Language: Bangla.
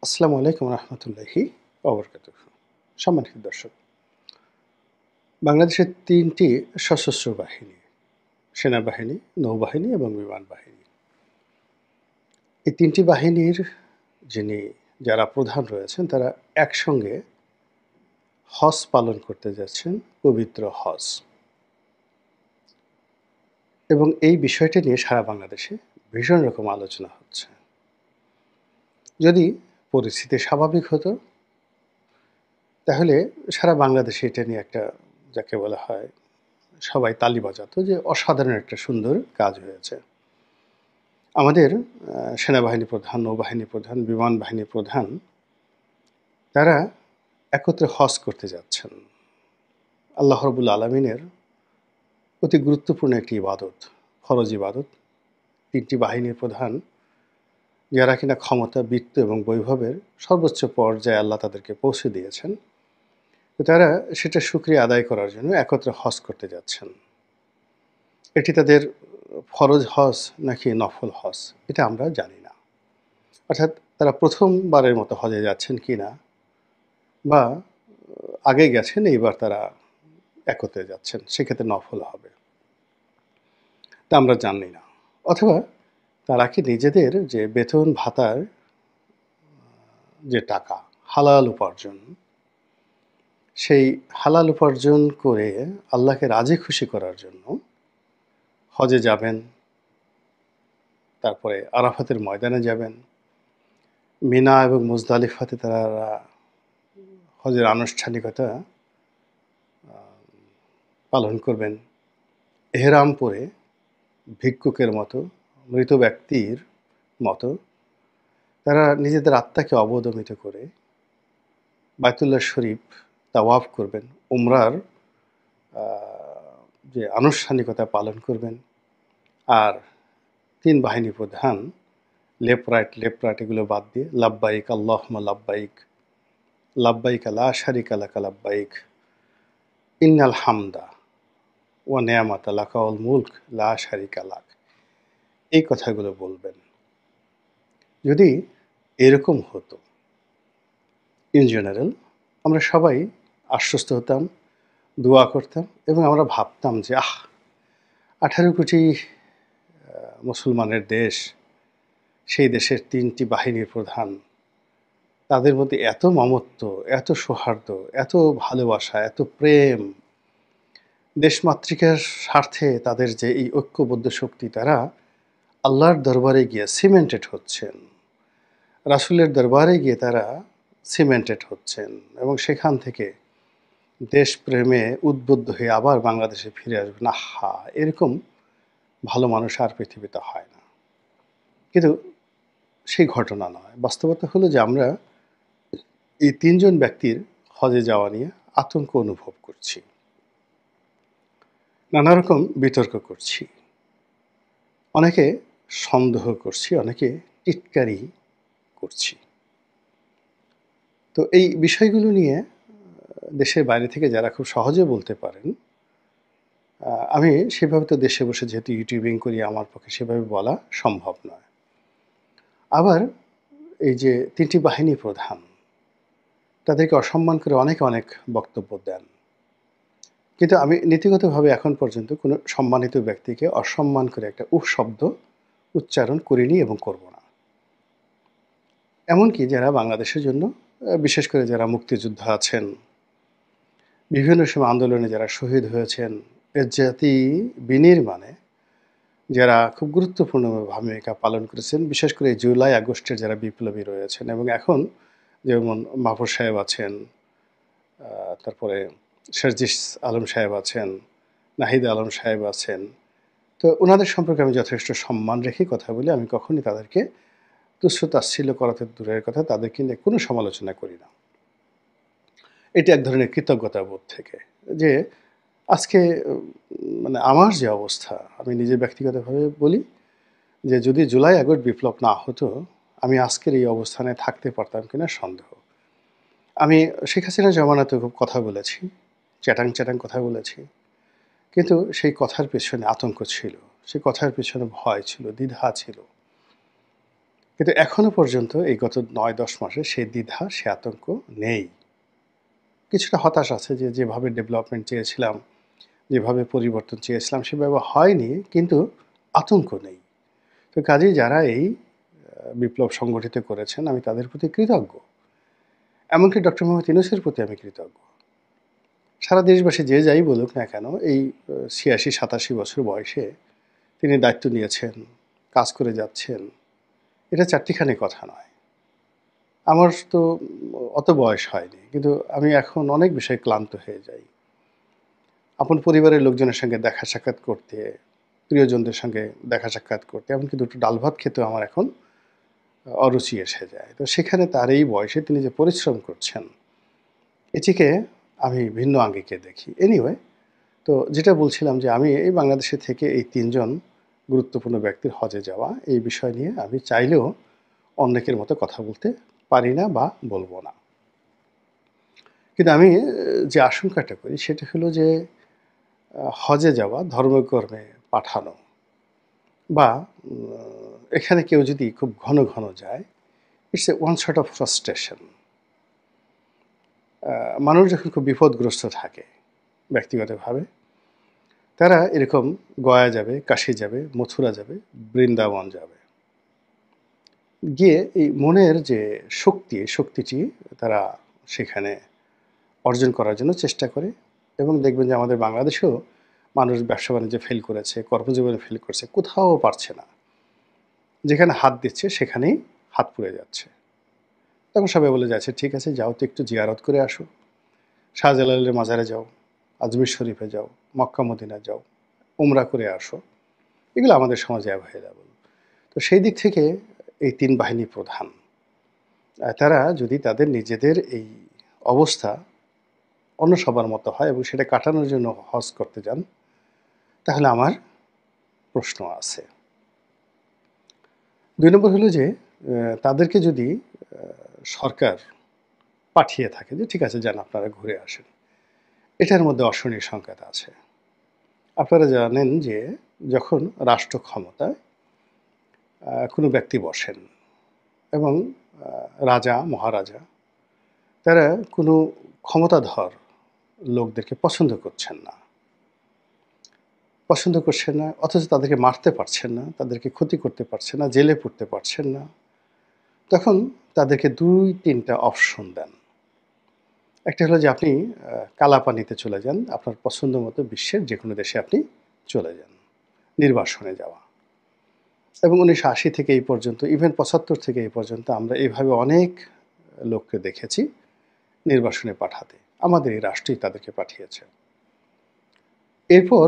আসসালামু আলাইকুম রহমতুল্লাহি ওবরকাতুহু। সম্মানিত দর্শক, বাংলাদেশের ৩টি সশস্ত্র বাহিনী, সেনাবাহিনী, নৌবাহিনী এবং বিমান বাহিনী। এই ৩টি বাহিনীর যারা প্রধান রয়েছেন তারা একসঙ্গে হজ পালন করতে যাচ্ছেন, পবিত্র হজ। এবং এই বিষয়টি নিয়ে সারা বাংলাদেশে ভীষণ রকম আলোচনা হচ্ছে। যদি পরিস্থিতি স্বাভাবিক হতো তাহলে সারা বাংলাদেশে এটা নিয়ে একটা, যাকে বলা হয়, সবাই তালি বাজাতো যে অসাধারণ একটা সুন্দর কাজ হয়েছে। আমাদের সেনাবাহিনী প্রধান, নৌবাহিনী প্রধান, বিমান বাহিনী প্রধান তারা একত্রে হজ করতে যাচ্ছেন। আল্লাহ রাব্বুল আলামিনের অতি গুরুত্বপূর্ণ একটি ইবাদত, ফরজ ইবাদত। ৩টি বাহিনীর প্রধান যারা কিনা ক্ষমতা, বীরত্ব এবং বৈভবের সর্বোচ্চ পর্যায়ে আল্লাহ তাদেরকে পৌঁছে দিয়েছেন, তো তারা সেটা শুকরিয়া আদায় করার জন্য একত্রে হজ করতে যাচ্ছেন। এটি তাদের ফরজ হজ নাকি নফল হজ এটা আমরা জানি না। অর্থাৎ তারা প্রথমবারের মতো হজে যাচ্ছেন কিনা, বা আগে গেছেন এইবার তারা একত্রে যাচ্ছেন, সেক্ষেত্রে নফল হবে, তা আমরা জানি না। অথবা তারা কি নিজেদের যে বেতন ভাতার যে টাকা, হালাল উপার্জন, সেই হালাল উপার্জন করে আল্লাহকে রাজি খুশি করার জন্য হজে যাবেন, তারপরে আরাফাতের ময়দানে যাবেন, মিনা এবং মুজদালিফাতে তারা হজের আনুষ্ঠানিকতা পালন করবেন, এহরাম পরে ভিক্ষুকের মতো, মৃত ব্যক্তির মতো তারা নিজেদের আত্মাকে অবদমিত করে বায়তুল্লাহ শরীফ তাওয়াফ করবেন, উমরার যে আনুষ্ঠানিকতা পালন করবেন। আর ৩ বাহিনী প্রধান লেফট রাইট এগুলো বাদ দিয়ে লাব্বাইক আল্লাহুম্মা লাব্বাইক, লাব্বাইক লা শারিকা লাকা লাব্বাইক, ইন্নাল হামদা ওয়া নিয়ামাতা লাকা ওয়াল মুলক লা শারিকা লাক, এই কথাগুলো বলবেন। যদি এরকম হতো ইন জেনারেল, আমরা সবাই আশ্বস্ত হতাম, দোয়া করতাম এবং আমরা ভাবতাম যে ১৮ কোটি মুসলমানের দেশ, সেই দেশের ৩টি বাহিনীর প্রধান, তাদের মধ্যে এত মমত্ব, এত সৌহার্দ্য, এত ভালোবাসা, এত প্রেম, দেশমাতৃকার স্বার্থে তাদের যে এই ঐক্যবদ্ধ শক্তি, তারা আল্লাহর দরবারে গিয়ে সিমেন্টেড হচ্ছেন, রাসূলের দরবারে গিয়ে তারা সিমেন্টেড হচ্ছেন এবং সেখান থেকে দেশপ্রেমে উদ্বুদ্ধ হয়ে আবার বাংলাদেশে ফিরে আসবেন। এরকম ভালো মানুষ আর পৃথিবীতে হয় না। কিন্তু সেই ঘটনা নয়। বাস্তবতা হলো যে আমরা এই ৩ জন ব্যক্তির হজে যাওয়া নিয়ে আতঙ্ক অনুভব করছি। নানা রকম বিতর্ক করছি। অনেকে সন্দেহ করছি, অনেকে টিটকারি করছি। তো এই বিষয়গুলো নিয়ে দেশের বাইরে থেকে যারা খুব সহজে বলতে পারেন, আমি সেভাবে তো দেশে বসে যেহেতু ইউটিউবিং করি, আমার পক্ষে সেভাবে বলা সম্ভব নয়। আবার এই যে ৩টি বাহিনী প্রধান, তাদেরকে অসম্মান করে অনেকে অনেক বক্তব্য দেন। কিন্তু আমি নীতিগতভাবে এখন পর্যন্ত কোনো সম্মানিত ব্যক্তিকে অসম্মান করে একটা উফ শব্দ উচ্চারণ করিনি এবং করব না। এমনকি যারা বাংলাদেশের জন্য, বিশেষ করে যারা মুক্তিযোদ্ধা আছেন, বিভিন্ন সময় আন্দোলনে যারা শহীদ হয়েছেন, এ জাতি বিনির্মাণে যারা খুব গুরুত্বপূর্ণ ভূমিকা পালন করেছেন, বিশেষ করে জুলাই আগস্টের যারা বিপ্লবী রয়েছেন এবং এখন যেমন মাহফুজ সাহেব আছেন, তারপরে সার্জিস আলম সাহেব আছেন, নাহিদ আলম সাহেব আছেন। তো ওনাদের সম্পর্কে আমি যথেষ্ট সম্মান রেখে কথা বলি। আমি কখনই তাদেরকে তুচ্ছ-তাচ্ছিল্য করা তো দূরের কথা, তাদেরকে নিয়ে কোনো সমালোচনা করি না। এটি এক ধরনের কৃতজ্ঞতা বোধ থেকে যে আজকে মানে আমার যে অবস্থা, আমি নিজে ব্যক্তিগতভাবে বলি যে যদি জুলাই আগস্ট বিপ্লব না হতো, আমি আজকের এই অবস্থানে থাকতে পারতাম কিনা সন্দেহ। আমি শেখ হাসিনার জমানাতেও খুব কথা বলেছি, চ্যাটাং কথা বলেছি। কিন্তু সেই কথার পেছনে আতঙ্ক ছিল, সেই কথার পেছনে ভয় ছিল, দ্বিধা ছিল। কিন্তু এখনো পর্যন্ত এই গত ৯-১০ মাসে সে দ্বিধা, সে আতঙ্ক নেই। কিছুটা হতাশ আছে যে যেভাবে ডেভেলপমেন্ট চেয়েছিলাম, যেভাবে পরিবর্তন চেয়েছিলাম সেভাবে হয়নি, কিন্তু আতঙ্ক নেই। তো কাজেই যারা এই বিপ্লব সংগঠিত করেছেন আমি তাদের প্রতি কৃতজ্ঞ। এমনকি ডক্টর মোহাম্মদ ইউনূসের প্রতি আমি কৃতজ্ঞ। সারা দেশবাসী যে যাই বলুক না কেন এই ৮৬-৮৭ বছর বয়সে তিনি দায়িত্ব নিয়েছেন, কাজ করে যাচ্ছেন। এটা চারটিখানি কথা নয়। আমার তো অত বয়স হয়নি। কিন্তু আমি এখন অনেক বিষয়ে ক্লান্ত হয়ে যাই। আপন পরিবারের লোকজনের সঙ্গে দেখা সাক্ষাৎ করতে, প্রিয়জনদের সঙ্গে দেখা সাক্ষাৎ করতে, এমনকি দুটো ডাল ভাত খেতেও আমার এখন অরুচি এসে যায়। তো সেখানে তার এই বয়সে তিনি যে পরিশ্রম করছেন, এটিকে আমি ভিন্ন আঙ্গিকে দেখি। এনিওয়ে, তো যেটা বলছিলাম যে আমি এই বাংলাদেশে থেকে এই ৩ জন গুরুত্বপূর্ণ ব্যক্তির হজে যাওয়া, এই বিষয় নিয়ে আমি চাইলেও অনেকের মতো কথা বলতে পারি না বা বলব না। কিন্তু আমি যে আশঙ্কাটা করি সেটা হলো যে হজে যাওয়া, ধর্মকর্মে পাঠানো বা এখানে কেউ যদি খুব ঘন, ঘন যায়, it's a one sort of frustration. মানুষ যখন খুব বিপদগ্রস্ত থাকে ব্যক্তিগতভাবে, তারা এরকম গয়া যাবে, কাশী যাবে, মথুরা যাবে, বৃন্দাবন যাবে। গিয়ে এই মনের যে শক্তি, এই শক্তিটি তারা সেখানে অর্জন করার জন্য চেষ্টা করে এবং দেখবেন যে আমাদের বাংলাদেশেও মানুষ ব্যবসা-বাণিজ্যে ফেল করেছে, কর্মজীবনে ফেল করছে, কোথাও পারছে না। যেখানে হাত দিচ্ছে সেখানেই হাত পুড়ে যাচ্ছে। তখন সবাই বলে যাচ্ছে, ঠিক আছে যাও তো একটু জিয়ারত করে আসো। শাহজালালের মাজারে যাও, আজমির শরীফে যাও, মক্কা মদিনা যাও, উমরা করে আসো। এগুলো আমাদের সমাজে অ্যাভয়েলেবল। তো সেই দিক থেকে এই ৩ বাহিনী প্রধান তারা যদি তাদের নিজেদের এই অবস্থা অন্য সবার মতো হয় এবং সেটা কাটানোর জন্য হজ করতে যান, তাহলে আমার প্রশ্ন আছে। ২ নম্বর হলো যে তাদেরকে যদি সরকার পাঠিয়ে থাকে যে ঠিক আছে যান আপনারা ঘুরে আসেন, এটার মধ্যে অশনির সংকেত আছে। আপনারা জানেন যে যখন রাষ্ট্র ক্ষমতায় কোনো ব্যক্তি বসেন এবং রাজা, মহারাজা তারা কোনো ক্ষমতাধর লোকদেরকে পছন্দ করছেন না। পছন্দ করছেন না অথচ তাদেরকে মারতে পারছেন না, তাদেরকে ক্ষতি করতে পারছেন না, জেলে পুরতে পারছেন না। তখন তাদেরকে ২-৩টা অপশন দেন। একটা হলো যে আপনি কালাপানিতে চলে যান, আপনার পছন্দ মতো বিশ্বের যেকোনো দেশে আপনি চলে যান, নির্বাসনে যাওয়া। এবং ১৯৮০ থেকে এই পর্যন্ত, ইভেন ৭৫ থেকে এই পর্যন্ত আমরা এভাবে অনেক লোককে দেখেছি নির্বাসনে পাঠাতে। আমাদের এই রাষ্ট্রই তাদেরকে পাঠিয়েছে। এরপর